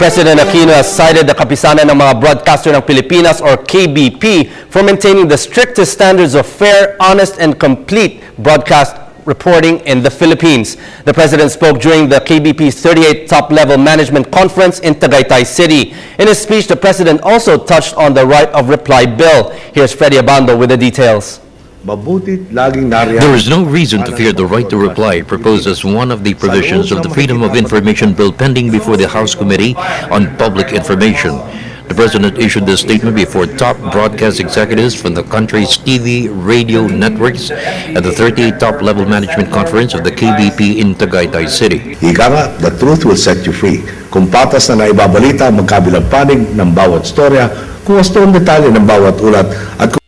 President Aquino has cited the kapisanan ng mga broadcaster ng Pilipinas or KBP for maintaining the strictest standards of fair, honest, and complete broadcast reporting in the Philippines. The President spoke during the KBP's 38th top-level management conference in Tagaytay City. In his speech, the President also touched on the right of reply bill. Here's Freddy Abando with the details. There is no reason to fear the right to reply, proposed as one of the provisions of the Freedom of Information Bill pending before the House Committee on Public Information. The President issued this statement before top broadcast executives from the country's TV, radio networks at the 38th top-level management conference of the KBP in Tagaytay City. Ika nga, the truth will set you free. Kung patas na naibabalita ang magkabilang panig ng bawat storya, kung gusto ang detalye ng bawat ulat, at kung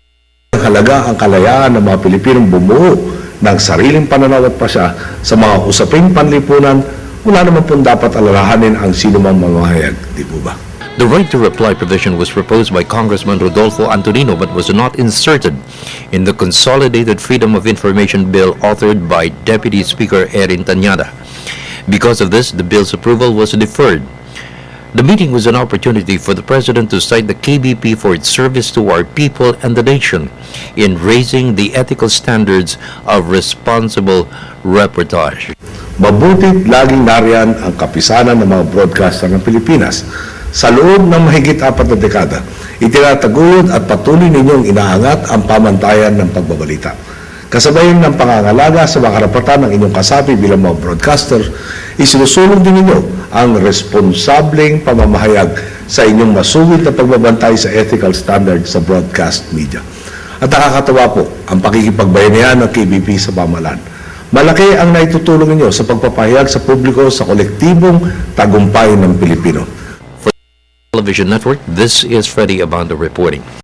halaga ang kalayaan ng mga Pilipinong bumuo ng sariling pananaw at pasya sa mga usaping panlipunan, wala naman pong dapat alalahanin ang sinumang mamahayag, di po ba? The right to reply provision was proposed by Congressman Rodolfo Antonino but was not inserted in the Consolidated Freedom of Information Bill authored by Deputy Speaker Erin Tanyada. Because of this, the bill's approval was deferred. The meeting was an opportunity for the President to cite the KBP for its service to our people and the nation in raising the ethical standards of responsible reportage. Mabutit laging nariyan ang kapisanan ng mga broadcaster ng Pilipinas. Sa loob ng mahigit 4 na dekada, itinataguyod at patuloy ninyong inaangat ang pamantayan ng pagbabalita. Kasabayan ng pangangalaga sa mga karapatan ng inyong kasapi bilang mga broadcaster, isinusulong din ninyo ang responsableng pamamahayag sa inyong masugid na pagbabantay sa ethical standards sa broadcast media. At nakakatawa po ang pakikipagbayanihan ng KBP sa pamahalaan. Malaki ang naitutulong ninyo sa pagpapahayag sa publiko sa kolektibong tagumpay ng Pilipino. For the Television Network, this is Freddy Abando reporting.